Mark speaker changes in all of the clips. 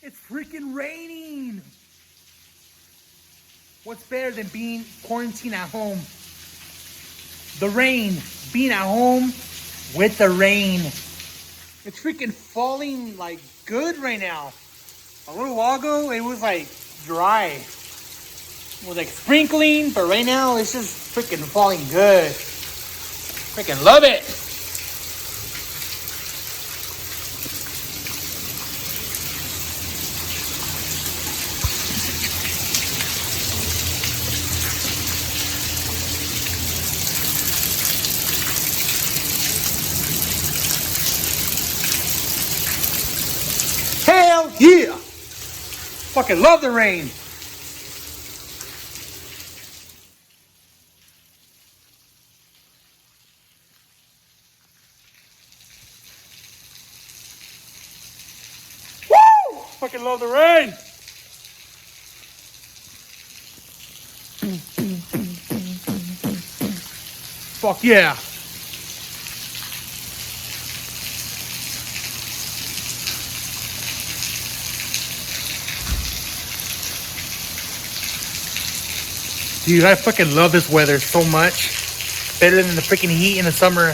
Speaker 1: It's freaking raining. What's better than being quarantined at home? The rain. Being at home with the rain. It's freaking falling like good right now. A little while ago, it was like dry. It was like sprinkling, but right now it's just freaking falling good. Freaking love it. Hell yeah! Fucking love the rain. Woo! Fucking love the rain. Fuck yeah. Dude, I fucking love this weather so much. Better than the freaking heat in the summer.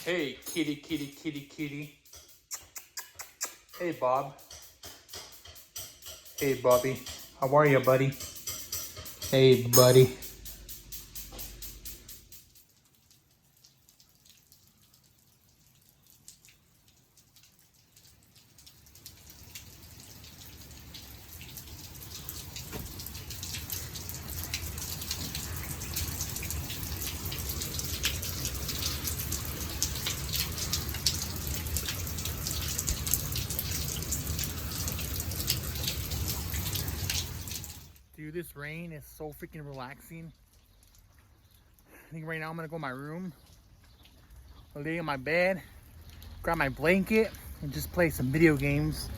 Speaker 1: Hey, kitty, kitty, kitty, kitty. Hey, Bob. Hey, Bobby. How are you, buddy? Hey, buddy. Dude, this rain is so freaking relaxing. I think right now I'm gonna go to my room, lay in my bed, grab my blanket, and just play some video games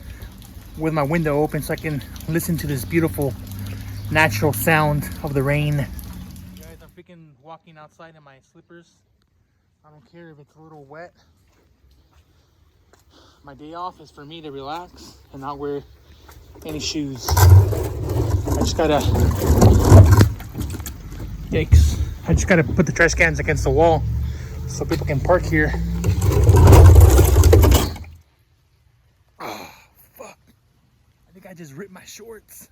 Speaker 1: with my window open so I can listen to this beautiful natural sound of the rain. You guys, I'm freaking walking outside in my slippers. I don't care if it's a little wet. My day off is for me to relax and not wear any shoes. I just gotta, yikes. I just gotta put the trash cans against the wall so people can park here. Oh, fuck. I think I just ripped my shorts.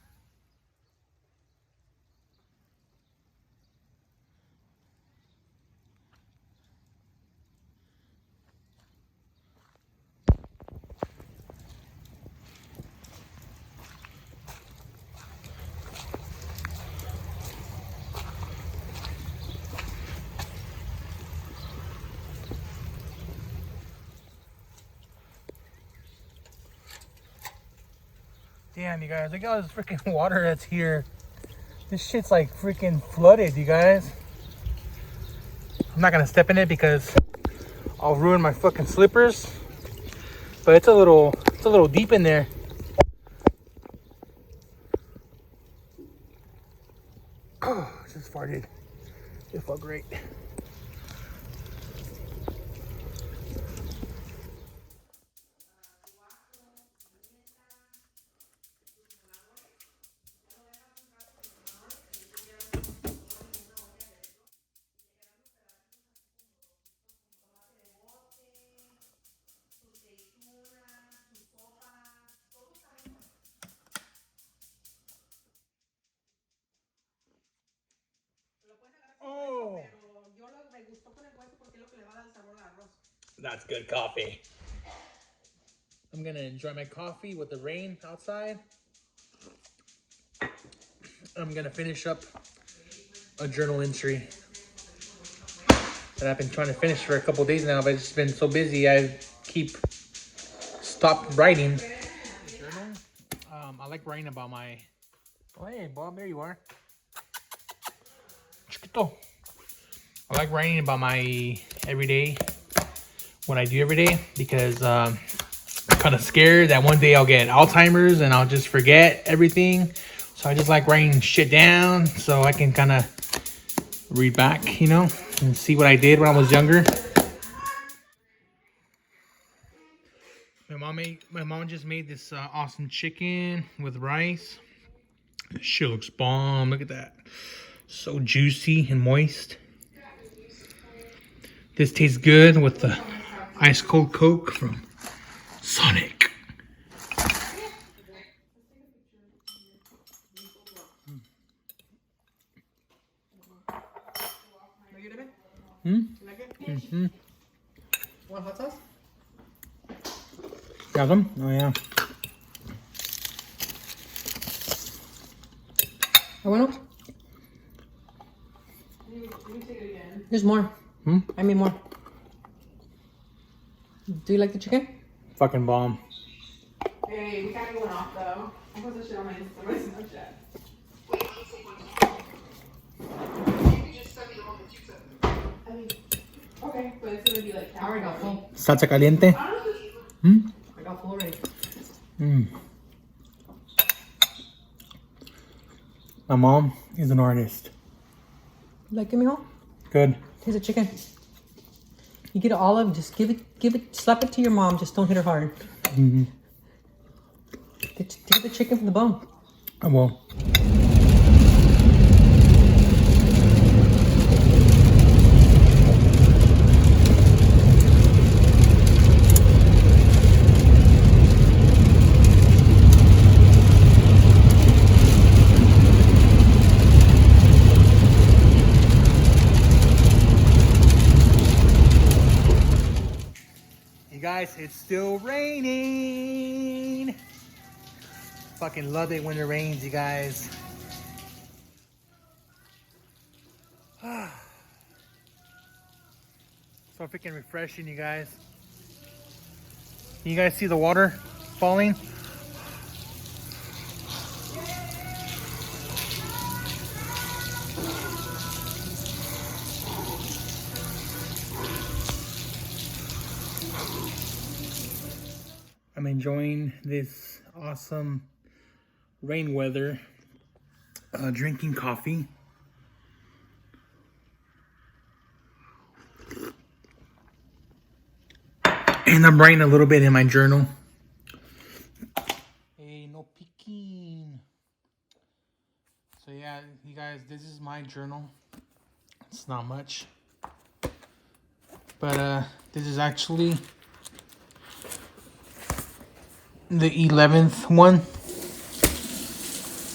Speaker 1: Damn, you guys, look at all this freaking water that's here. This shit's like freaking flooded, you guys. I'm not gonna step in it because I'll ruin my fucking slippers. But it's a little deep in there. Oh, just farted. It felt great. Oh, that's good coffee. I'm gonna enjoy my coffee with the rain outside. I'm gonna finish up a journal entry that I've been trying to finish for a couple days now, but it's been so busy I keep stopped writing. Journal. I like writing about my. Oh hey Bob, there you are. Chiquito. I like writing about my everyday, what I do every day, because I'm kind of scared that one day I'll get Alzheimer's and I'll just forget everything. So I just like writing shit down so I can kind of read back, you know, and see what I did when I was younger. My mom just made this awesome chicken with rice. Shit looks bomb. Look at that. So juicy and moist. This tastes good with the ice cold Coke from Sonic. Hmm? Mm-hmm.
Speaker 2: Want hot sauce?
Speaker 1: Got them? Oh yeah.
Speaker 2: I want There's more.
Speaker 1: Hmm?
Speaker 2: I made more. Do you like the chicken?
Speaker 1: Fucking bomb.
Speaker 3: Hey, we kinda going off though. I put this shit on my Snapchat. I mean, okay, but it's gonna be like
Speaker 2: I already got full.
Speaker 1: Salsa caliente. Hmm?
Speaker 2: I got full already.
Speaker 1: Mm. My mom is an artist.
Speaker 2: You like it, mijo?
Speaker 1: Good.
Speaker 2: Here's a chicken. You get an olive, just give it, slap it to your mom. Just don't hit her hard.
Speaker 1: Mm-hmm.
Speaker 2: Get the chicken from the bone.
Speaker 1: I will. You guys, it's still raining. Fucking love it when it rains, you guys. So freaking refreshing, you guys. Can you guys see the water falling? I'm enjoying this awesome rain weather, drinking coffee. And I'm writing a little bit in my journal. Hey, no peeking. So yeah, you guys, this is my journal. It's not much. But this is actually the 11th one.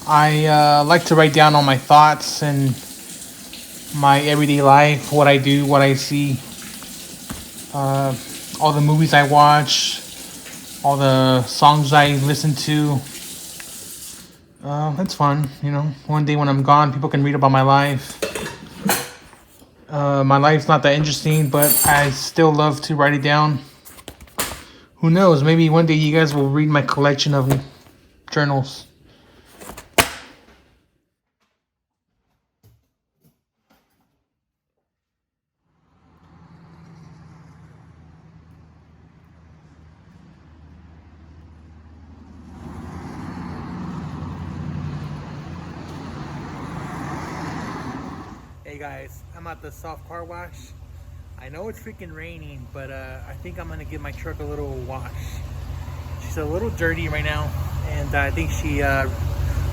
Speaker 1: I like to write down all my thoughts and my everyday life, what I do, what I see, all the movies I watch, all the songs I listen to. It's fun, you know. One day when I'm gone, people can read about my life. My life's not that interesting, but I still love to write it down. Who knows? Maybe one day you guys will read my collection of journals. Hey guys, I'm at the soft car wash. I know it's freaking raining, but I think I'm gonna give my truck a little wash. She's a little dirty right now, and I think she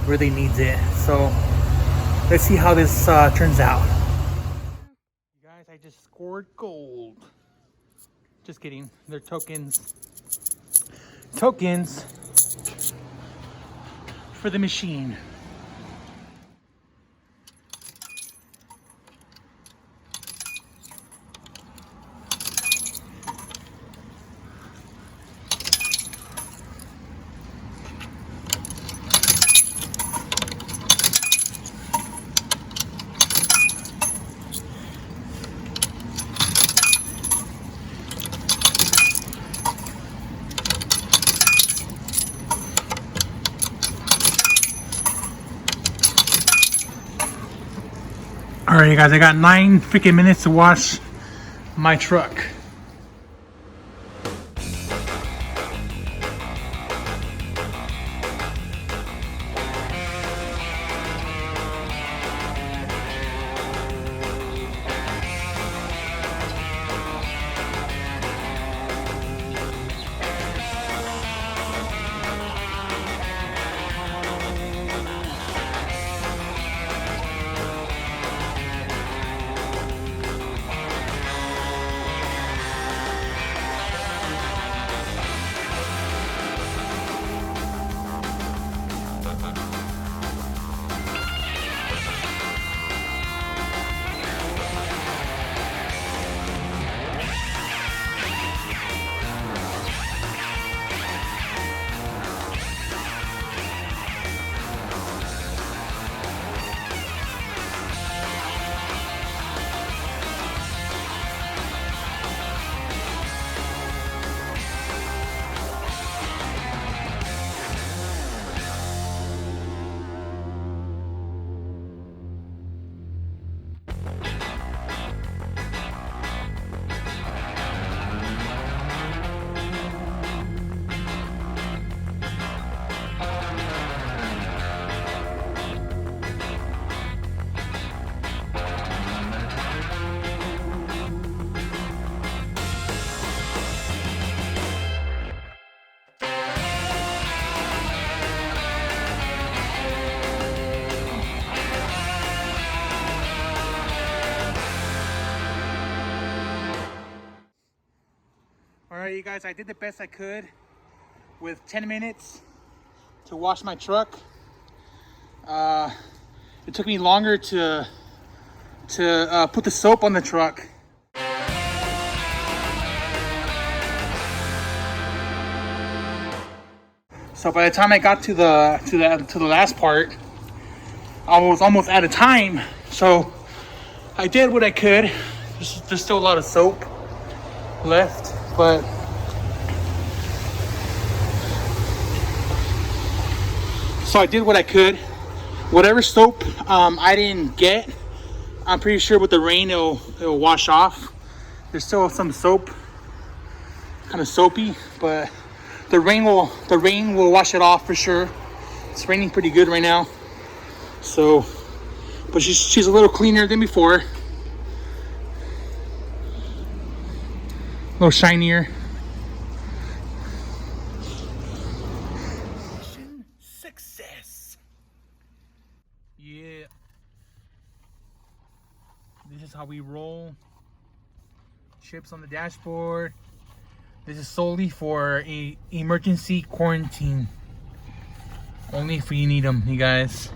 Speaker 1: really needs it. So let's see how this turns out. You guys, I just scored gold. Just kidding, they're tokens. Tokens for the machine. Alright guys, I got 9 freaking minutes to wash my truck. Alright, you guys, I did the best I could with 10 minutes to wash my truck. It took me longer to put the soap on the truck. So by the time I got to the last part, I was almost out of time. So I did what I could. There's still a lot of soap left, but so I did what I could. Whatever soap I didn't get, I'm pretty sure with the rain it'll wash off. There's still some soap, kind of soapy, but the rain will wash it off for sure. It's raining pretty good right now, so but she's a little cleaner than before, a little shinier. Mission success. Yeah, this is how we roll. Chips on the dashboard. This is solely for a emergency quarantine. Only if you need them, you guys.